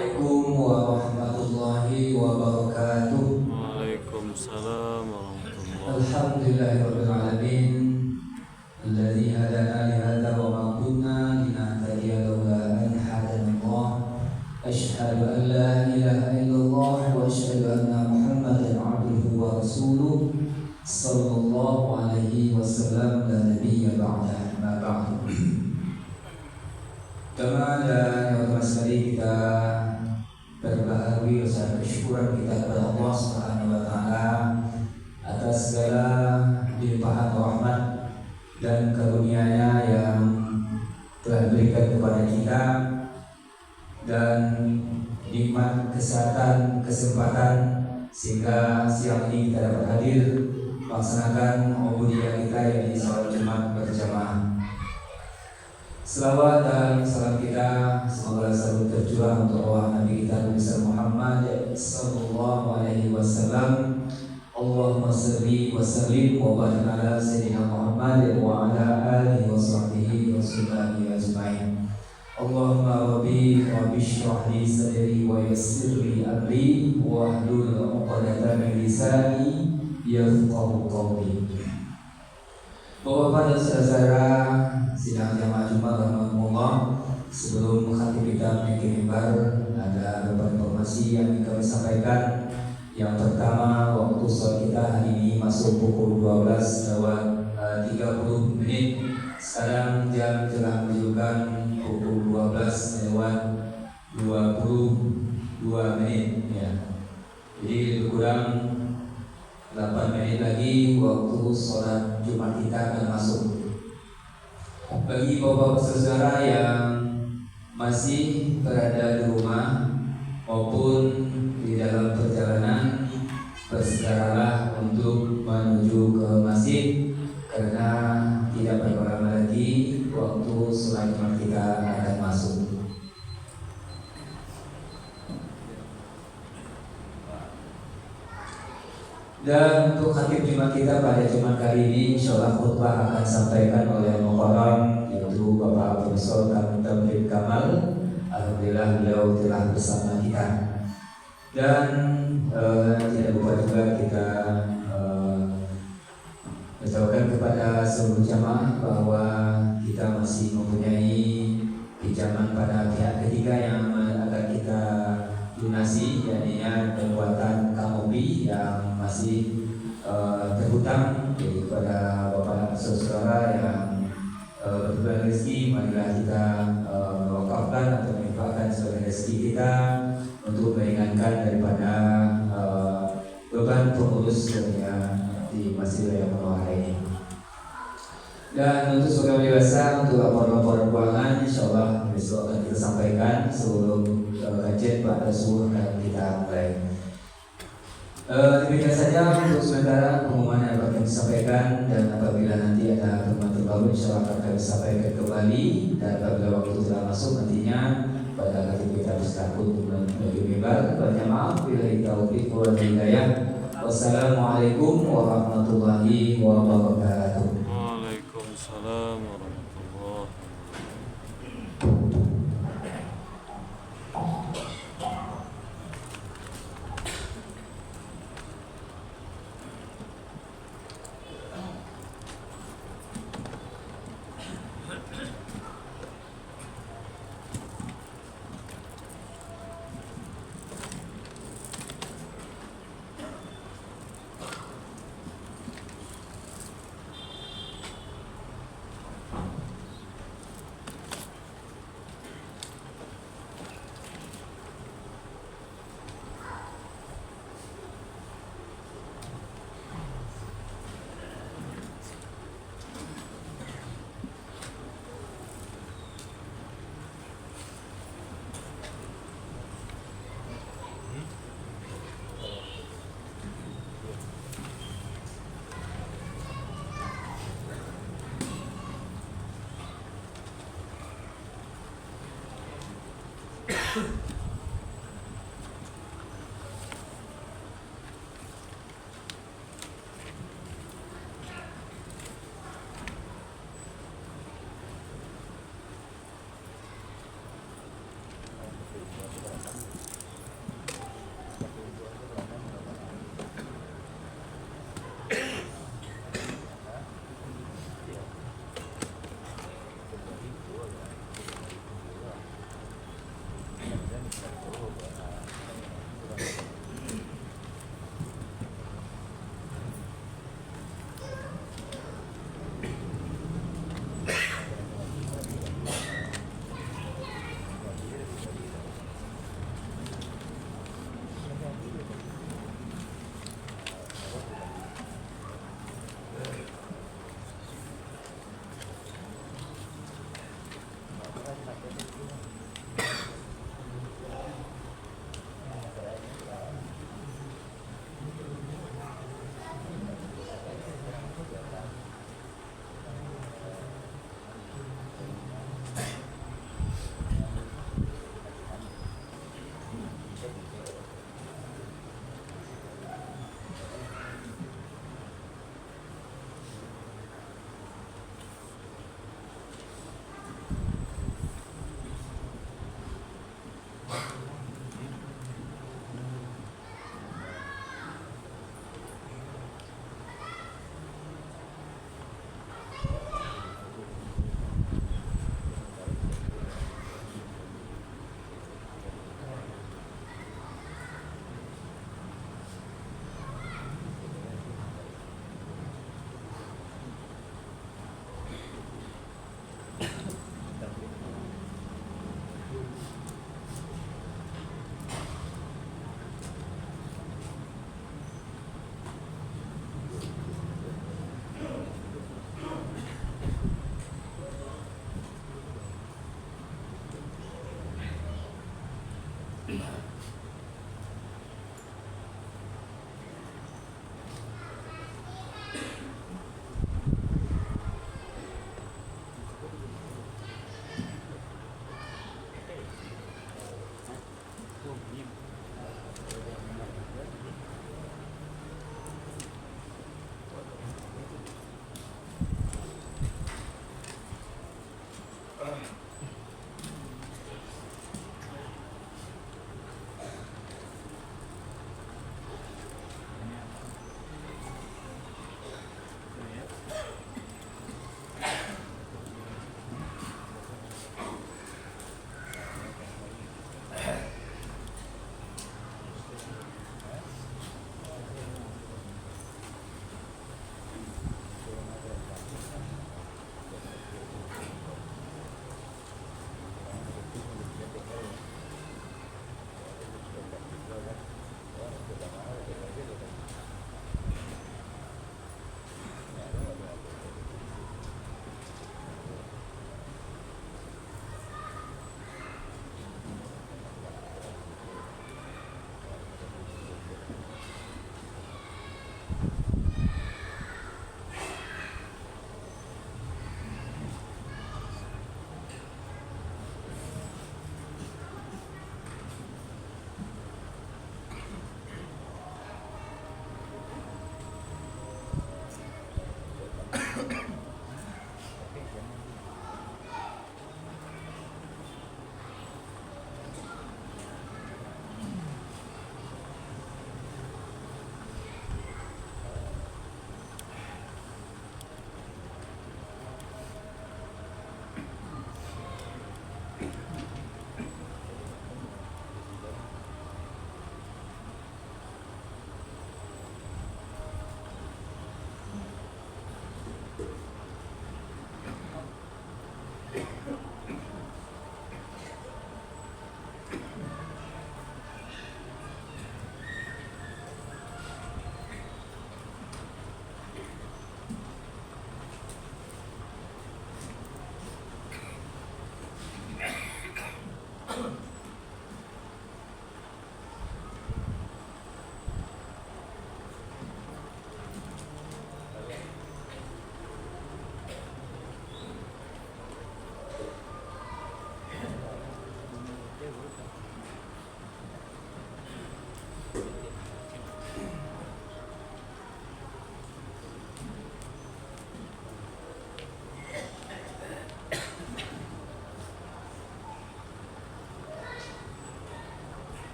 Assalamualaikum warahmatullahi wabarakatuh. Waalaikumsalam warahmatullahi. Alhamdulillahirabbil alamin. Alladzi hadana li hadza wa ma kunna linahtadiya laula an hadana Allah. Asyhadu an la ilaha illallah wa asyhadu anna Muhammadan abduhu wa rasuluh. Sallallahu alaihi wasallam la nabiyya ba'da. Ma ba'du. Pertama dan yang utama sekali kita berbahagia rasa kesyukuran kita kepada Allah Subhanahu wa taala atas segala limpahan rahmat dan karunia-Nya yang telah diberikan kepada kita dan nikmat kesehatan, kesempatan sehingga siang ini kita dapat hadir melaksanakan ubudiyah kita yang di salat Jumat berjamaah. Selawat dan salam kita semoga selalu tercurah untuk Allah Nabi kita Nabi Muhammad sallallahu alaihi wasallam. Allahumma shalli wa sallim wa barik ala sayyidina Muhammad wa ala alihi wa sahbihi wa sallam ajma'in. Allahumma rabbi shrah li sadri wa yassir li amri wa hlul 'uqdatam min lisani yafqahu qawli. Bapak-bapak dan saudara sidang jamaah Jumat rahmatullah, sebelum khatib kita menaiki mimbar ada beberapa informasi yang kami sampaikan. Yang pertama, waktu sholat kita hari ini masuk pukul 12:30. Sekarang jam telah menunjukkan pukul 12:22 ya. Jadi lebih kurang 8 menit lagi waktu sholat Jumat kita akan masuk. Bagi bapak saudara yang masih berada di rumah maupun di dalam perjalanan, bersegeralah untuk menuju ke masjid karena tidak berapa lama lagi waktu sholat Jumat kita akan masuk. Dan untuk khatib Jumat kita pada Jumat kali ini, insyaallah khutbah akan disampaikan oleh muhtaram yaitu Bapak Profesor Tamim Kamal. Alhamdulillah beliau telah bersama kita. Dan tidak lupa juga kita beritahukan kepada seluruh jamaah bahwa kita masih mempunyai pinjaman pada pihak ketiga yang akan kita lunasi, yakni kekuatan Kamopi yang masih terhutang kepada bapak saudara yang berbulan rezeki. Marilah kita wakafkan atau menginfakkan sebagai rezeki kita untuk meringankan daripada beban pengurus di Masjid Raya Munawwarah ini. Dan untuk sebagai biasa untuk laporan-laporan keuangan insyaallah besok akan kita sampaikan sebelum kajian pada subuh akan kita mulai. Demikian saja untuk sementara pengumuman yang akan disampaikan, dan apabila nanti ada pertemuan terbaru insyaallah akan kami sampaikan kembali, dan apabila waktu telah masuk nantinya pada kali kita bersetakut menuju mimbar. Banyak maaf bila taufiq wal hidayah. Wassalamualaikum warahmatullahi wabarakatuh. Waalaikumsalam warahmatullahi.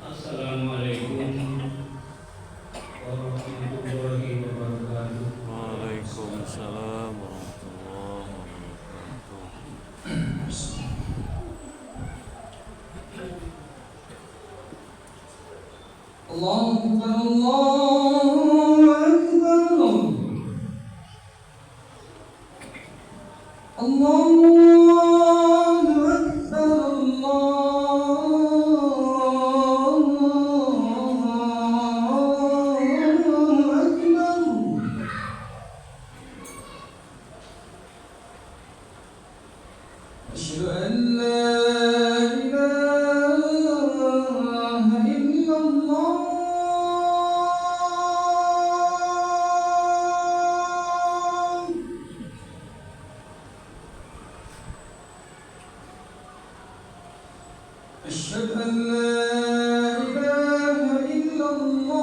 Assalamualaikum warahmatullahi wabarakatuh. Waalaikumsalam warahmatullahi wabarakatuh. Allahu Akbar, Allahu Akbar. Allahu Akbar, Allahu Akbar. Asyhadu an la ilaha illallah. أشهد أن لا إله إلا الله.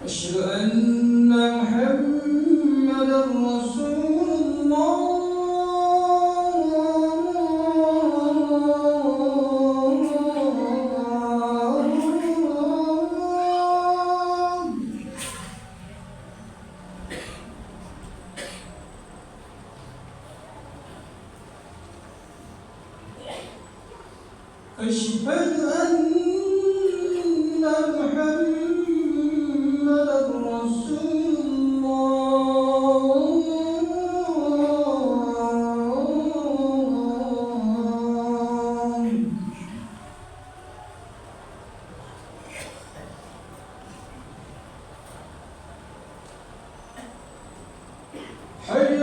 أشهد أن محمدا رسول الله. أشهد أن محمدا رسول الله. حي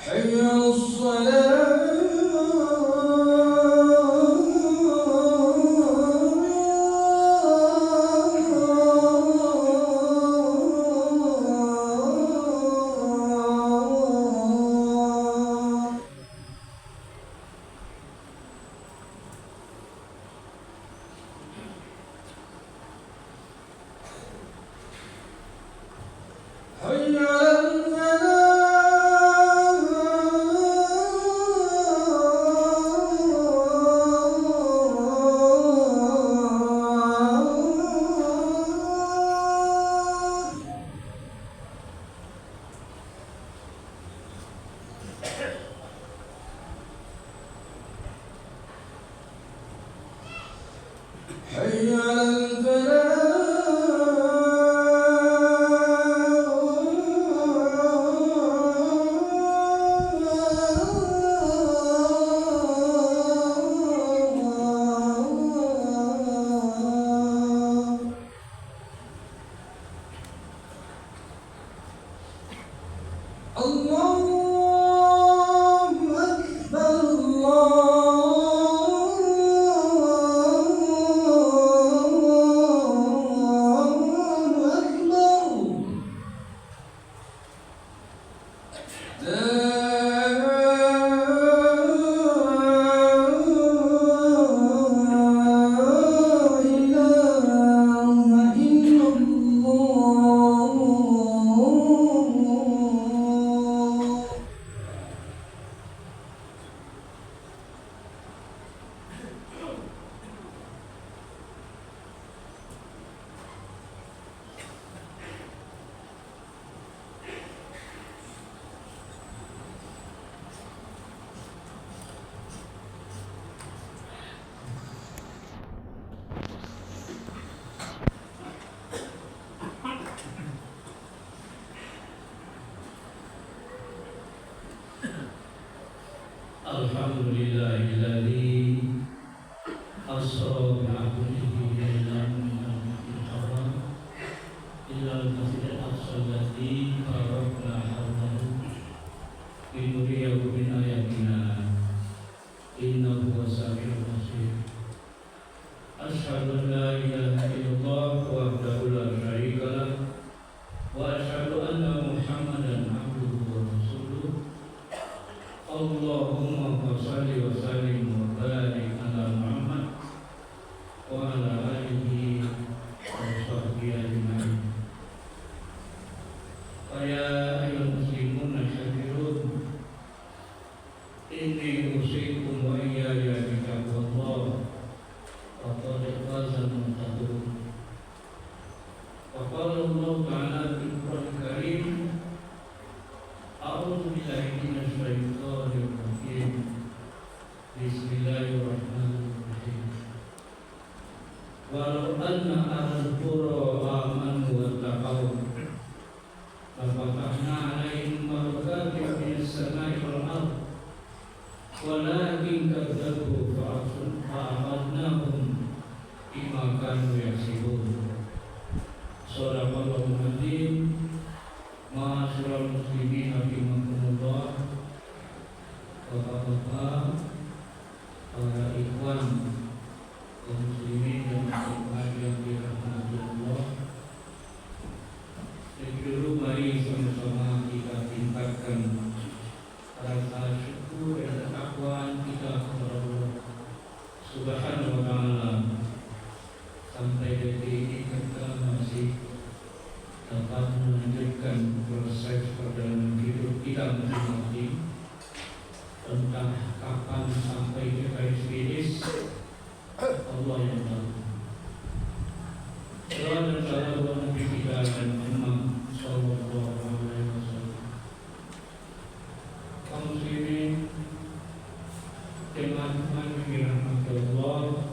على حي على حي على حي على الله أكبر الله أكبر لا إله إلا الله. Alhamdulillahilladzi asra bi'abdihi laylan min al-masjidil haram ila al-masjidil aqsa alladzi barakna hawlahu linuriyahu min ayatina innahu huwas samiul basir. Asyhadu an la ilaha illallah wahdahu la syarika lah wa asyhadu anna Muhammadan abduhu wa rasuluh. Allahumma shalli wa sallim wa barik ala Muhammad wa ala alihi wa sahbihi ajma'in. Ya ayyuhal muslimun asyhadu inni usikum wa iyaya bi taqwallah wa qad faza al-muttaqun. Wa qala Allah ta'ala fil Qur'anil Karim, a'udzu billahi minasy syaithanir rajim. Bismillahirrahmanirrahim. Walau anna ahlal qura amanu wattaqaw lafatahna 'alaihim barakatin minas sama'i wal ardh walakin kadzabu fa'akhadnahum bima kanu yaksibun. Shadaqallahul adzim. Ma'asyiral muslimin rahimakumullah, bapak-bapak, para ikhwan kaum muslimin dan muslimat yang dirahmati Allah. Lebih dulu mari sama-sama kita tingkatkan rasa syukur dan ketakwaan kita kepada Allah Subhanahu wa ta'ala. Sampai detik ini kita masih dapat melanjutkan menentukan proses perjalanan hidup kita masing-masing, entah kapan sampai ke garis finish, Allah yang tahu. Salam dan salam buat Nabi kita dan Muhammad Sallallahu Alaihi Wasallam. Kaum muslimin, teman-teman yang dirahmati Allah,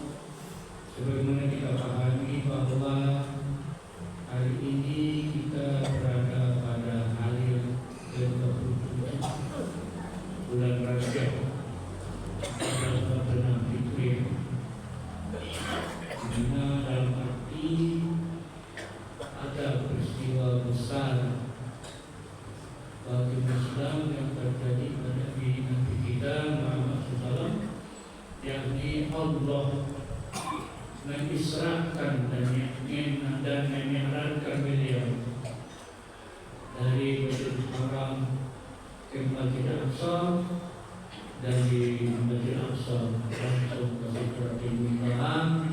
sebagaimana kita pahami bahwa hari ini kita berada pada hari ke-27 bulan Rajab 1446 Hijriah, di mana dalam arti ada peristiwa besar bagi Islam yang terjadi pada diri Nabi kita Muhammad SAW, yakni Allah mengisrakan dan menyiarkan beliau dari Masjidil Haram ke Masjidil Aqsa, dari Masjidil Aqsa langsung ke Sidratul Muntaha,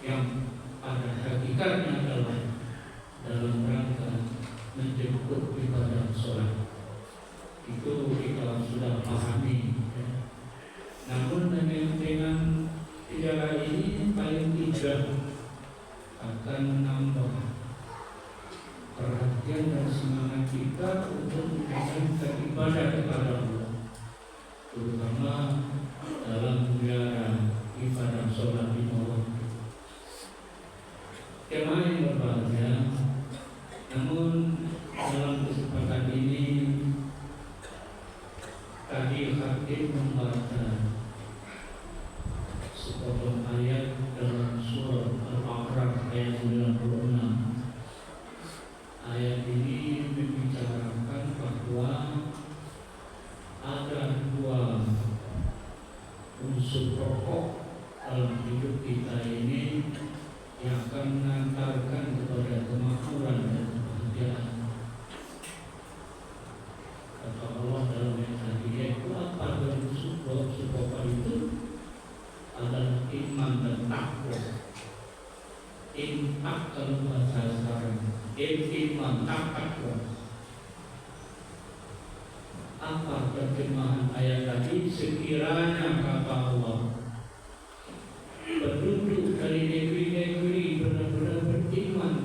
yang pada hakikatnya adalah dalam rangka menjemput ibadah sholat. Itu kita sudah pahami, ya. Namun dengan tidaklah ini paling tidak akan menambah perhatian dan semangat kita untuk menjalankan ibadah kepada Allah, terutama dalam menjalankan ibadah sholat di malam. Jemaah yang berbahagia, namun dalam kesempatan ini tadi khatib membaca sepotong ayat dalam surah Al-A'raf ayat 96. Ayat ini membicarakan bahwa ada dua unsur pokok dalam hidup kita ini yang akan mengantarkan kepada kemakmuran dan kebahagiaan. Kata Allah dalam ayat tadi, yaitu apa dan unsur pokok itu adalah iman dan takwa. Iman kalau bahasa sekarang, iman takwa. Apa terjemahan ayat tadi? Sekiranya kata Allah, penduduk dari negeri-negeri benar-benar beriman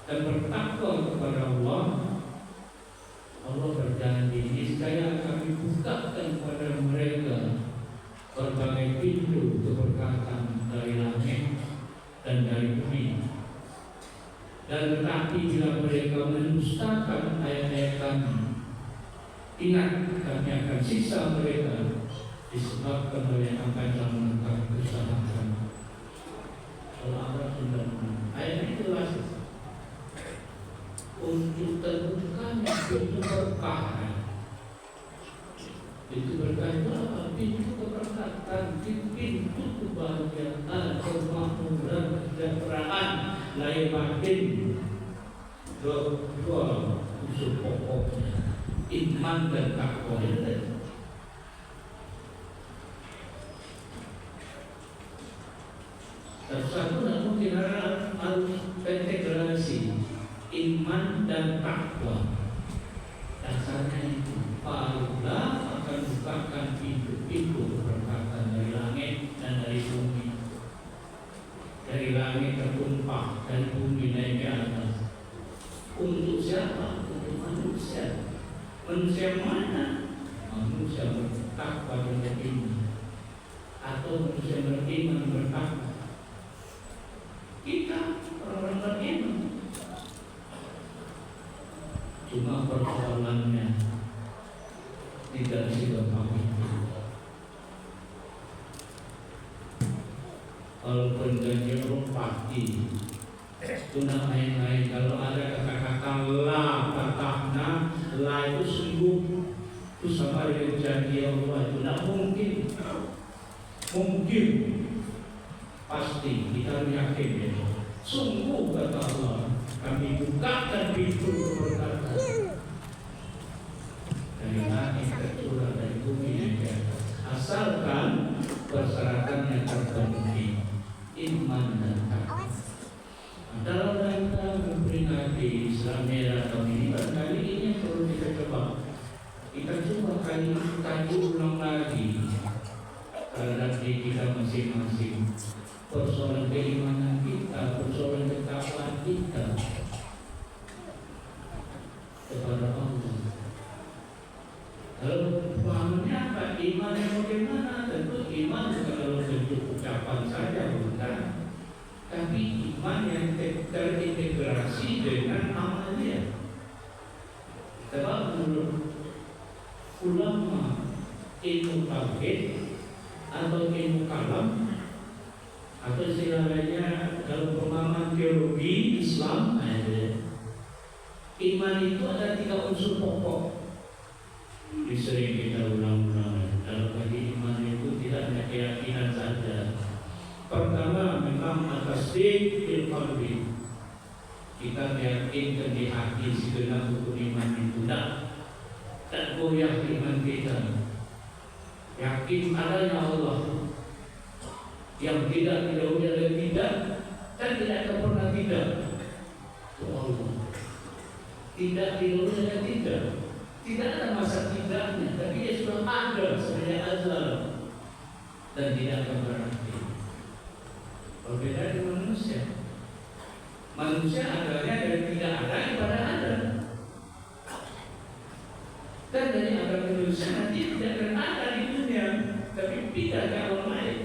dan bertakwa kepada Allah, Allah berjanji, niscaya kami bukakan kepada mereka berbagai pintu keberkatan dari langit dan dari bumi. Dan tetapi bila mereka mendustakan ayat-ayat kami, ingat kami akan siksa mereka disebabkan oleh apa yang telah melakukan kesalahan. Al-A'raf 96. Ayat ini jelas untuk terbukanya pintu berkah. Pintu berkah itu apa? Pintu keberkatan, pintu kebahagiaan, kemakmuran, kesejahteraan lahir batin. Dua unsur pokoknya, iman dan takwa. Satu namun kita harus integrasi iman dan takwa. Dasarnya itu Allah akan bukakan pintu-pintu keberkatan dari langit dan dari bumi. Dari langit tertumpah, dari bumi naik ke atas. Untuk siapa? Untuk manusia. Manusia mana? Manusia bertakwa dan beriman, atau manusia beriman bertakwa. Kita orang-orang beriman. Cuma persoalannya tidak segampang itu. Kalau perjanjian roh pasti itu main-main. Kalau ada kata-kata la patahna, la itu sungguh itu sama dengan janji Allah, itu tidak mungkin. Mungkin pasti kita yakin ya. Sungguh kata Allah, kami bukakan pintu keberkatan dari langit tercurah, dari bumi yang di atas, asalkan persyaratannya terpenuhi, iman dan takwa. Dalam rangka memperingati Islam merah tahun ini, barangkali ini yang perlu kita coba. Kita coba kaji ulang lagi terhadap diri kita masing-masing. Persoalan keimanan kita, persoalan ketakwaan kita kepada Allah. Kalau pemahamannya apa? Iman yang bagaimana? Tentu iman bukan dalam bentuk ucapan saja, bukan. Tapi iman yang terintegrasi dengan amalnya. Sebab menurut ulama ilmu tauhid atau ilmu kalam atau istilahnya dalam pemahaman teologi Islam, iman itu ada 3 unsur pokok. Sering kita ulang-ulang dalam bagi iman itu tidak hanya keyakinan saja. Pertama memang atas bil qalbi, kita meyakinkan di hati segenap rukun iman itu tak goyah iman kita. Yakin adanya Allah yang tidak didahului oleh tidak dan tidak akan pernah tidak. Itu Allah. Tidak didahului oleh tidak. Tidak ada masa tidaknya, tapi dia sudah ada sejak azal dan tidak akan berhenti. Berbeda dengan manusia. Manusia adanya dari tidak ada kepada ada. Dan dari ada manusia nanti tidak akan ada di dunia, tapi tidak ke alam lain.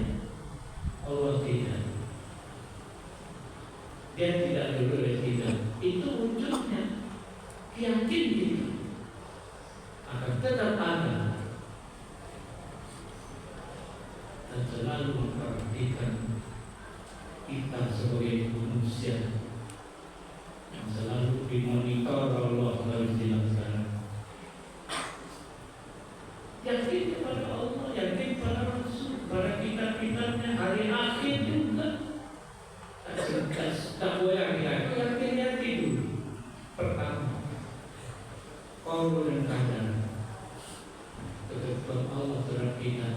Allah tidak. Dia tidak boleh tidak. Itu wujudnya. Yakin kita akan tetap ada dan selalu memperhatikan kita sebagai manusia yang selalu dimonitor Allah harus dilaksanakan. Yakin kepada Allah, yakin pada Rasul, pada kitab-kitabnya, hari akhir juga. Tak boleh yakin dulu. Pertama, Allah dan kadang kepada Allah terhadap kita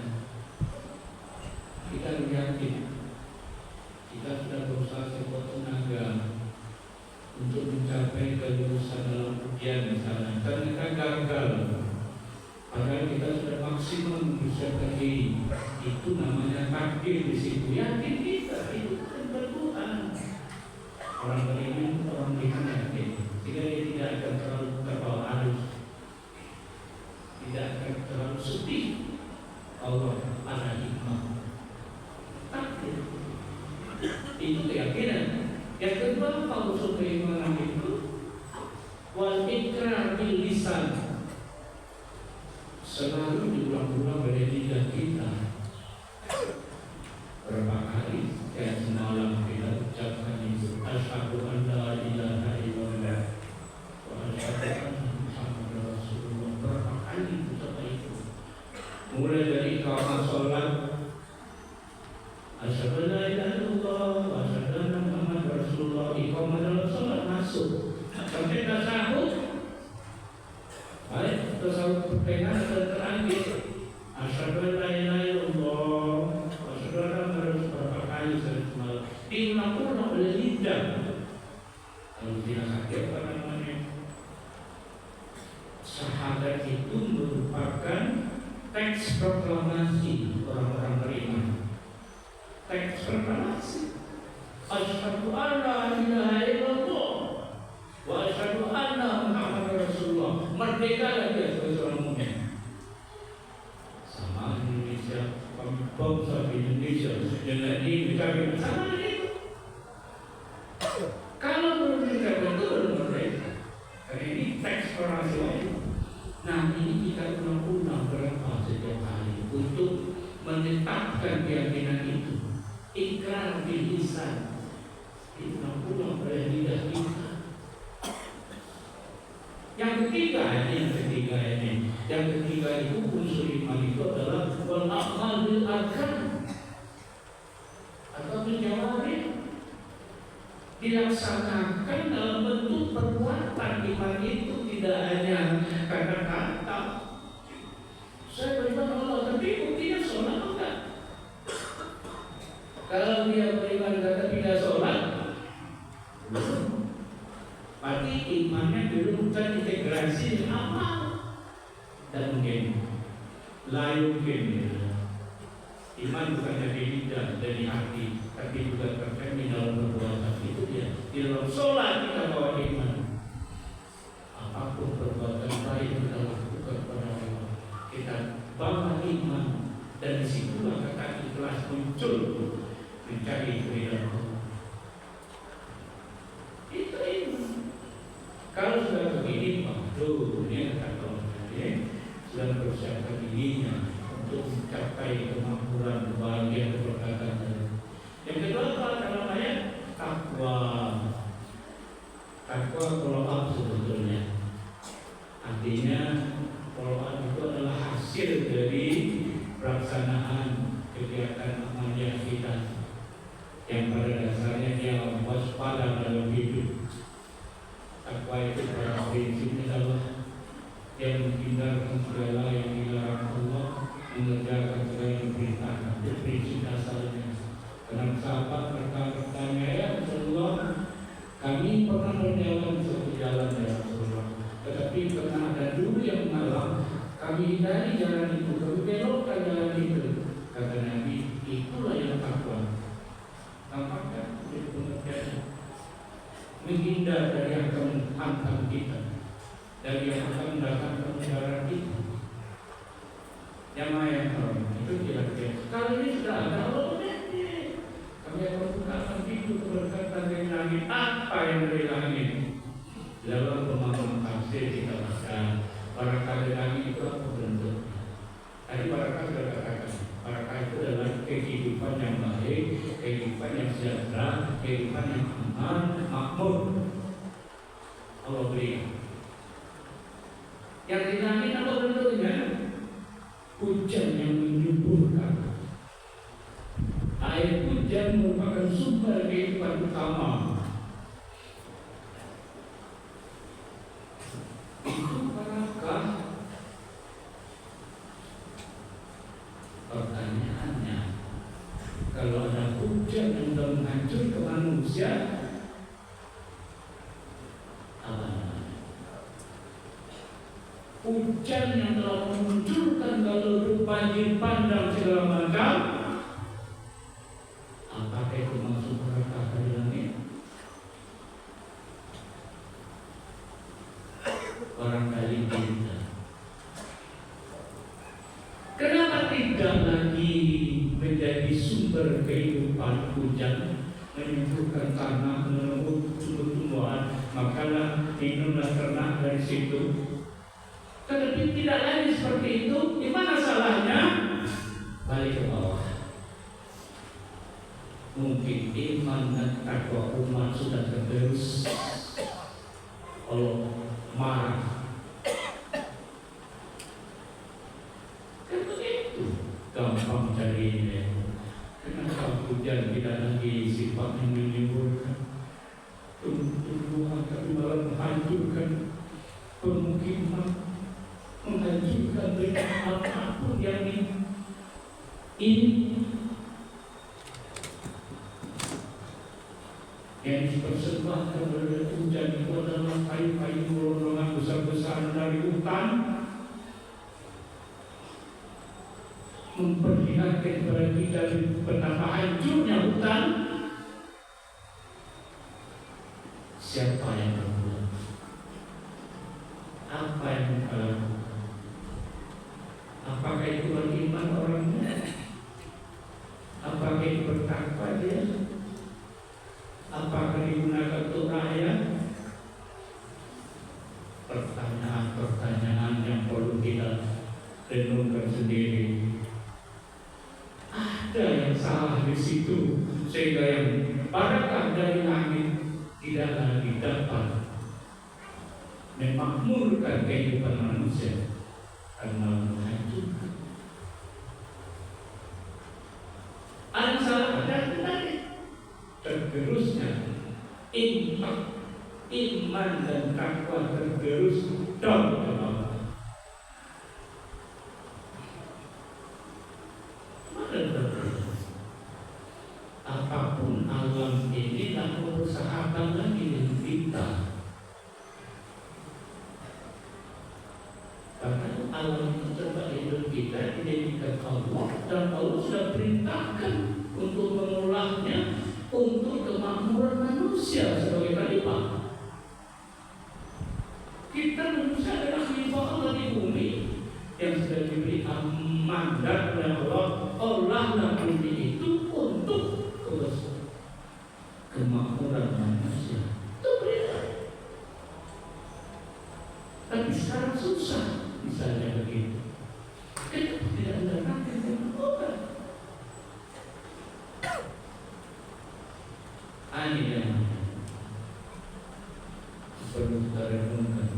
yakin kita sudah berusaha sekuat tenaga untuk mencapai kelulusan dalam ujian misalnya, ternyata gagal. Padahal kita sudah maksimum mempersiapkan diri. Itu namanya takdir di situ. Yakin kita itu kan berdoa. Orang beriman, orang yakin, sehingga dia tidak akan terlalu terbawa arus, tidak akan terlalu sedih. Allah ada hikmah. Takdir. Itu keyakinan. Yang kedua, kalau keimanan itu wal ikrar bil lisan, selalu diulang-ulang oleh lidah kita. Berapa kali kayak semalam kita ucapkan itu, asyhadu an la ilaha illallah wa asyhadu anna Muhammadar Rasulullah. Berapa kali ucapkan itu? Mulai dari iqamah salat, asyhadu an la ilaha illallah wa asyhadu anna Muhammadar Rasulullah. Iqamah dalam salat masuk sampai tasyahud. Baik, tasawuf pertengahan dan terakhir, asyhadu an la ilaha illallah wa asyhadu anna Muhammadar Rasulullah. Semalam diulang-ulang oleh lidah. Kalau tidak sakit apa namanya? Syahadat itu merupakan teks proklamasi orang-orang beriman. Teks proklamasi. Asyhadu an la ilaha illallah wa asyhadu anna Muhammadar Rasulullah. Merdeka lagi sebagai seorang mukmin. Sama Indonesia, bangsa Indonesia dengan ini kita sama itu. Kalau belum dicapai itu belum merdeka. Karena ini teks orasi. Nah ini kita ulang-ulang berapa setiap hari untuk menetapkan keyakinan itu. Ikrar bil lisan, diulang-ulang oleh lidah kita. Yang ketiga itu unsur iman itu adalah wal a'mal bil arkan atau bil jawarih, dilaksanakan dalam bentuk perbuatan. Iman itu tidak hanya kata-kata. Saya beriman Allah, tapi buktinya sholat enggak? Kalau dia beriman tapi tidak sholat, berarti imannya belum terintegrasi amal. Dan mungkin lain mungkin iman bukan dari lidah, dari hati, tapi juga tercermin dalam perbuatan. Itu dia. Di dalam sholat kita bawa iman. Apapun perbuatan baik kita lakukan kepada Allah, kita bawa iman, dan disitulah kata ikhlas muncul, mencari keridhaan Allah. Itu iman. Kalau sudah begini, tuh ini kata Allah, sudah mempersiapkan dirinya untuk mencapai kemakmuran, kebahagiaan, keberkatan. Yang kedua apa namanya? Takwa. Takwa follow up sebetulnya. Artinya follow up itu adalah hasil dari pelaksanaan kegiatan amaliyah kita yang pada dasarnya dia waspada dalam hidup. Takwa itu pada prinsipnya adalah yang menghindarkan segala yang dilarang Allah, mengerjakan segala yang diperintahkan. Itu prinsip dasarnya. Karena sahabat bertanya, ya Rasulullah, kami pernah berjalan suatu jalan ya Rasulullah, tetapi karena ada dulu yang mengalah, kami hindari jalan itu, kami belokkan jalan itu. Kata Nabi, itulah yang takwa. Tampakkan itu pengertiannya. Menghindar dari yang akan menghantam kita, dari yang akan mendatangkan negara kita. Yang itu kira-kira. Kalau ini sudah ada Allah, kami akan bukakan pintu keberkatan dari langit. Apa yang dari langit? Dalam pemahaman tafsir kita baca, barakah dari langit itu apa bentuknya? Tadi barakah sudah katakan, barakah itu adalah kehidupan yang baik, kehidupan yang sejahtera, kehidupan yang aman, makmur. Allah beri. Yang di langit apa bentuknya? Hujan yang menyuburkan. Air hujan merupakan sumber kehidupan utama. Itu barakah? Pertanyaannya, kalau ada hujan yang sudah menghancurkan manusia, apa namanya? Hujan yang telah memunculkan kalau banjir bandang segala macam, apakah itu masuk barakah dari langit? Barangkali tidak. Kenapa tidak lagi menjadi sumber kehidupan hujan, menyuburkan tanah, menumbuh tumbuh-tumbuhan, makanan, minumlah ternak dari situ? Tetapi tidak lagi seperti itu. Di mana salahnya? Balik ke bawah. Mungkin iman dan takwa umat sudah tergerus. Allah marah. Karena itu gampang carinya. Kenapa hujan tidak lagi sifatnya menyuburkan tumbuh-tumbuhan, tapi malah menghancurkan pemukiman, menghancurkan dengan apapun yang ini yang dipersembahkan oleh hujan itu adalah kayu-kayu golongan besar-besar dari hutan, memperlihatkan kepada kita betapa hancurnya hutan. Siapa yang berbuat? Apa yang kita lakukan? Apakah itu beriman orangnya? Apakah itu bertakwa dia? Apakah digunakan untuk rakyat? Pertanyaan-pertanyaan yang perlu kita renungkan sendiri. Ada yang salah di situ, sehingga yang barakah dari langit tidak lagi dapat memakmurkan kehidupan manusia karena menghancurkan. Ada salah dari tergerusnya iman dan takwa tergerus dalam Allah. Apapun alam ini tak bersahabat lagi dengan kita. alam tempat hidup kita dijadikan Allah, dan Allah sudah perintahkan untuk mengolahnya untuk kemakmuran manusia sebagai khalifah. Kita manusia adalah khalifah Allah di bumi yang sudah diberi mandat oleh Allah, olahlah bumi itu untuk kemakmuran manusia. Itu perintah. Tapi sekarang susah misalnya begitu. Kenapa tidak menerapkan firman Allah? Ini yang perlu kita renungkan.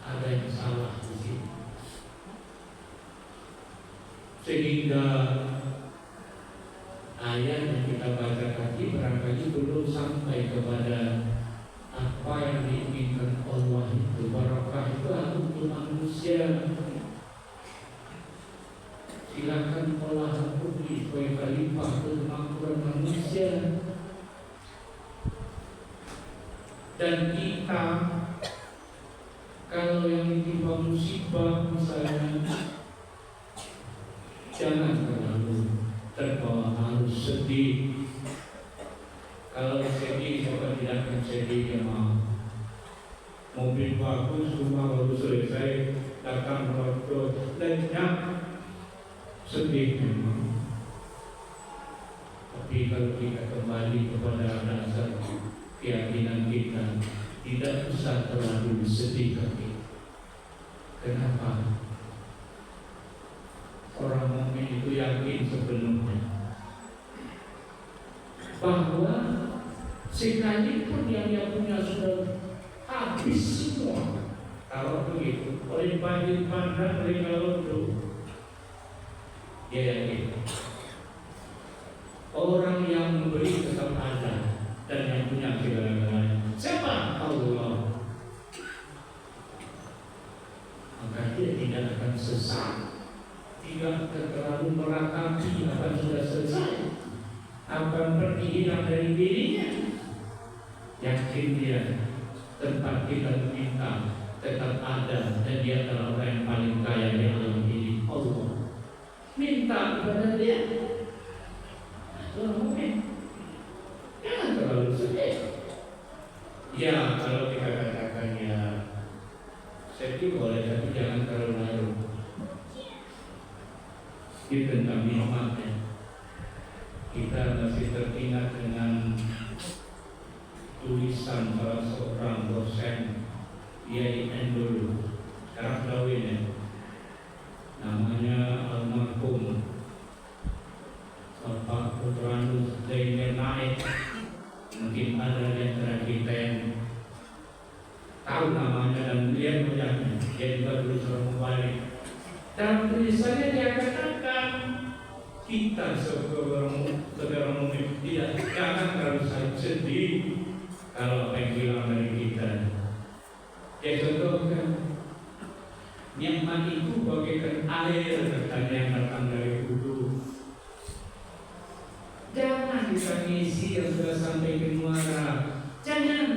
Ada yang salah di sini, sehingga ayat yang kita baca tadi barangkali belum sampai kepada apa yang diinginkan Allah itu. Barakah itu untuk manusia. Silakan olah bumi sebagai khalifah untuk kemakmuran manusia. Dan kita kalau yang ditimpa musibah misalnya, jangan terlalu terbawa arus sedih. Kalau sedih, coba tidak akan sedih ya mau. Mobil bagus, rumah baru selesai, datang waktu lenyap, sedih memang. Tapi kalau kita kembali kepada dasar keyakinan kita, tidak usah terlalu sedih hati. Kenapa? Orang mukmin itu yakin sepenuhnya bahwa sekalipun yang dia punya sudah habis semua, kalau begitu oleh banjir bandang, oleh kalondu, dia yakin orang yang memberi tetap ada dan yang punya segala-galanya. Siapa? Allah. Maka dia tidak akan sesat, tidak terlalu meratapi apa yang sudah selesai, akan pergi hilang dari dirinya. Yakin dia tempat kita minta tetap ada, dan dia adalah orang yang paling kaya di alam ini, Allah. Minta kepada dia. Jangan terlalu sedih. Ya, kalau kita katakan ya sedih boleh, tapi jangan terlalu larut. Itu tentang nikmatnya. Kita masih teringat dengan tulisan salah seorang dosen IAIN dulu, sekarang kawin ya, namanya almarhum Bapak Putranus Zainal Naik. Mungkin ada di antara kita yang tahu namanya dan melihat wajahnya. Dia juga dulu seorang mubalik. Dalam tulisannya dia katakan, kita saudara mukmin tidak jangan terlalu sedih kalau apa yang hilang dari kita. Dia contohkan, nikmat itu bagaikan air katanya yang datang dari hulu. Jangan kita ngisi yang sudah sampai ke muara. Jangan,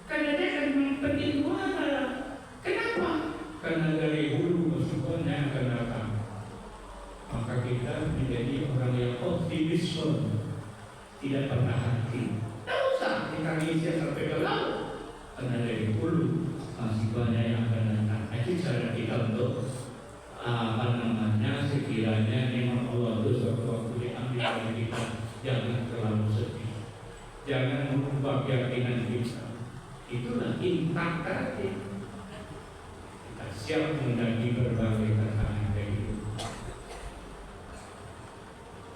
karena dia akan pergi ke muara. Kenapa? Karena dari hulu meskipun yang akan datang. Maka kita menjadi orang yang optimisme, tidak patah hati. Tak usah kita ngisi sampai ke laut, karena dari hulu masih banyak yang akan datang. Itu cara kita untuk sekiranya memang Allah itu suatu waktu diambil dari kita, jangan terlalu sedih, jangan merubah keyakinan kita. Itulah intak tadi. Kita siap menghadapi berbagai tantangan hidup.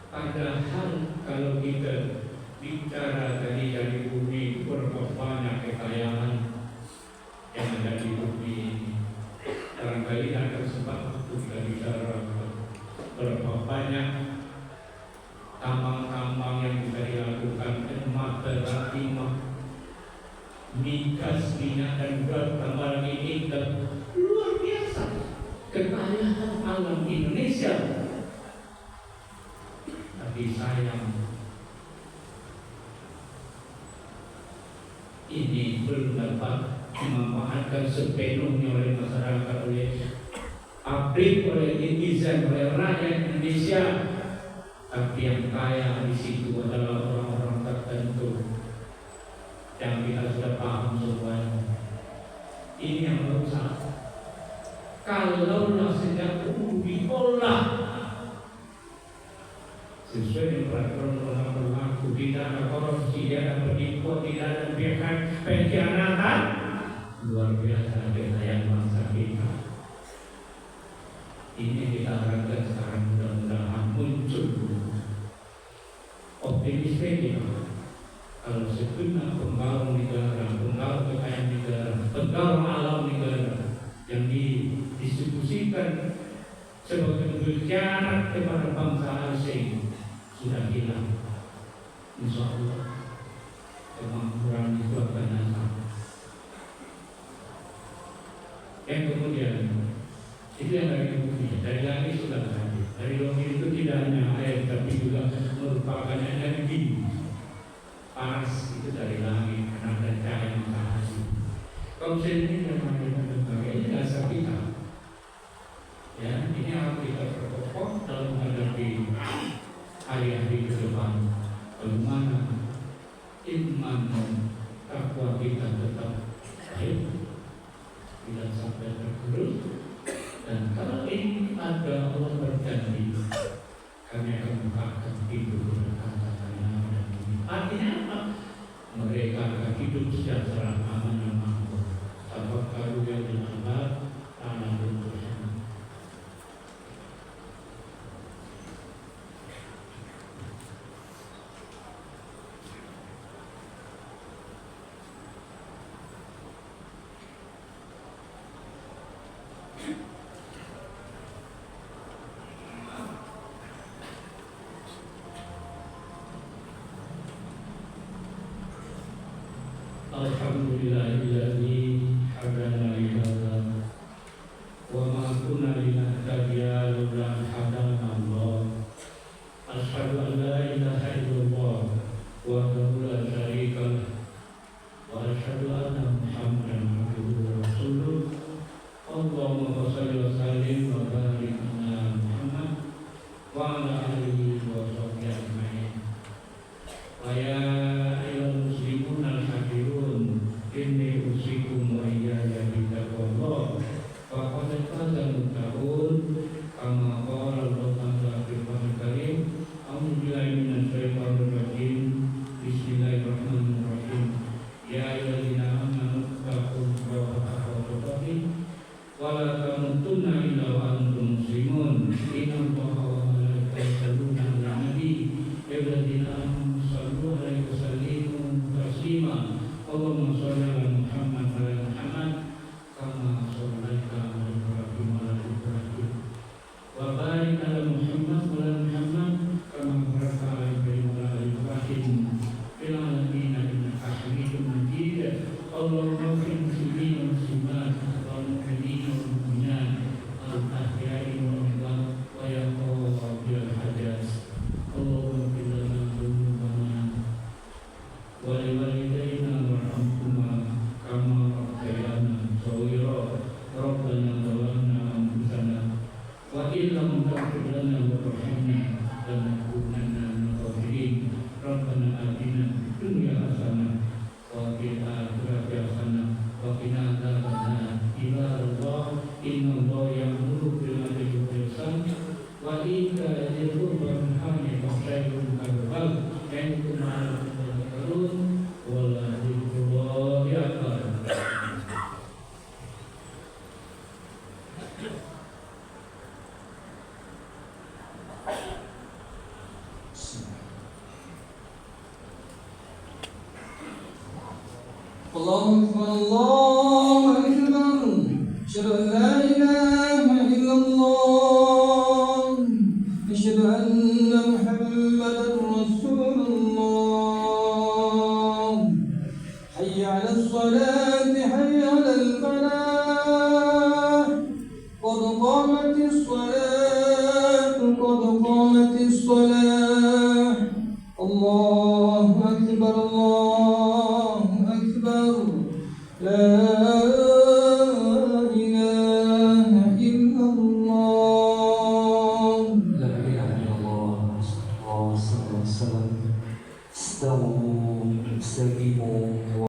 Padahal kalau kita bicara tadi dari bumi, berapa banyak kekayaan yang ada di bumi ini. Barangkali akan sempat waktu kita bicara berapa banyak tambang-tambang yang bisa dilakukan, emas, timah, migas, minyak dan gas, tambah lagi nikel. Luar biasa kekayaan alam Indonesia. Tapi sayang, ini belum dapat dimanfaatkan dimanfaatkan sepenuhnya oleh masyarakat, oleh publik, oleh netizen, oleh rakyat Indonesia. Tapi yang kaya di situ adalah orang-orang tertentu yang kita sudah paham semuanya. Ini yang merusak. Kalaulah sejak dulu diolah sesuai dengan peraturan orang berlaku, tidak ada korupsi, tidak ada penipuan, tidak ada pihak pengkhianatan, luar biasa kekayaan bangsa kita. Ini kita harapkan sekarang mudah-mudahan muncul optimisme kita. Kalau sebenarnya penggalang negara, penggalang kekayaan negara, penggalang alam negara yang didistribusikan sebagai berkhianat kepada bangsa asing sudah hilang. Insya Allah kemakmuran itu akan datang. Yang kemudian itu yang dari langit sudah hadir. Dari langit itu tidak hanya air, tapi juga merupakan energi. Panas itu dari langit karena ada cahaya matahari. Kalau ini memang ini dasar kita. Ya, ini harus kita perkokoh dalam menghadapi hari-hari ke depan. Bagaimana iman dan takwa kita tetap baik, tidak sampai tergerus. Dan kalau ini ada Allah berjanji, kami akan bukakan hidup berkata-kata dan bumi. Artinya apa? Mereka akan hidup sejahtera, aman dan makmur. Sabab karunia dan amal, tanah dan bersama. Alhamdulillahilladzi hadana li hadza wa ma kunna linahtadiya laula an hadana Allah. Asyhadu an la ilaha illallah wahdahu la syarika lah wa asyhadu anna Muhammadan abduhu wa rasuluh. Allahumma shalli wa sallim wa barik ala Muhammad wa ala alihi wa sahbihi ajma'in. Wa ya ayyuhal muslimun al-hadirun, inni usikum wa iyaya bitaqwallah wa qad faza al-muttaqun kama qala Allah ta'ala fil Qur'anil Karim. A'udzu billahi minasyaitonir rajim. Bismillahirrahmanirrahim. Ya ayyuhallazina amanu taqullaha haqqa tuqatih wa la tamutunna illa wa antum muslimun. Innallaha wa malaikatahu yusalluna 'alan nabi ya ayyuhallazina amanu sallu 'alaihi wa sallimu taslima. Allahumma shalli 'ala Muhammad wa 'ala Muhammad kama shallaita 'ala Ibrahim wa 'ala Ibrahim wa barik 'ala Muhammad wa 'ala Muhammad kama barakta 'ala Ibrahim wa 'ala Ibrahim fil 'alamin innaka Hamidum Majid. Allahumma ighfir muslimin wal muslimat wal mu'minin wal mu'minat al-ahya'i wal amwat wa ya qadhil hajat. Allahumma ighfir lana dhunubana wa li walidayna warhamhuma kama rabbayana shaghira. Rabbana zalamna anfusana wa in lam taghfir lana wa tarhamna lanakunanna minal khasirin. Rabbana atina fid dunya hasanah wa fil akhirati hasanah wa qina adzabannar. Ibadallah, innallaha ya'muru bil 'adli wal ihsan wa ita'i dzil qurba wa yanha 'anil munkari wal baghi ya'idukum la'allakum tadhakkarun. Wa la dzikrullahi akbar. Allahu Akbar, Allahu Akbar. Asyhadu an la ilaha illallah. Asyhadu anna Muhammadar Rasulullah. Hayya 'alas salati, hayya 'alal falah. Qad qamatis salatu, qad qamatis salah. Allahu Akbar, Allahu Akbar. La استووا استقيموا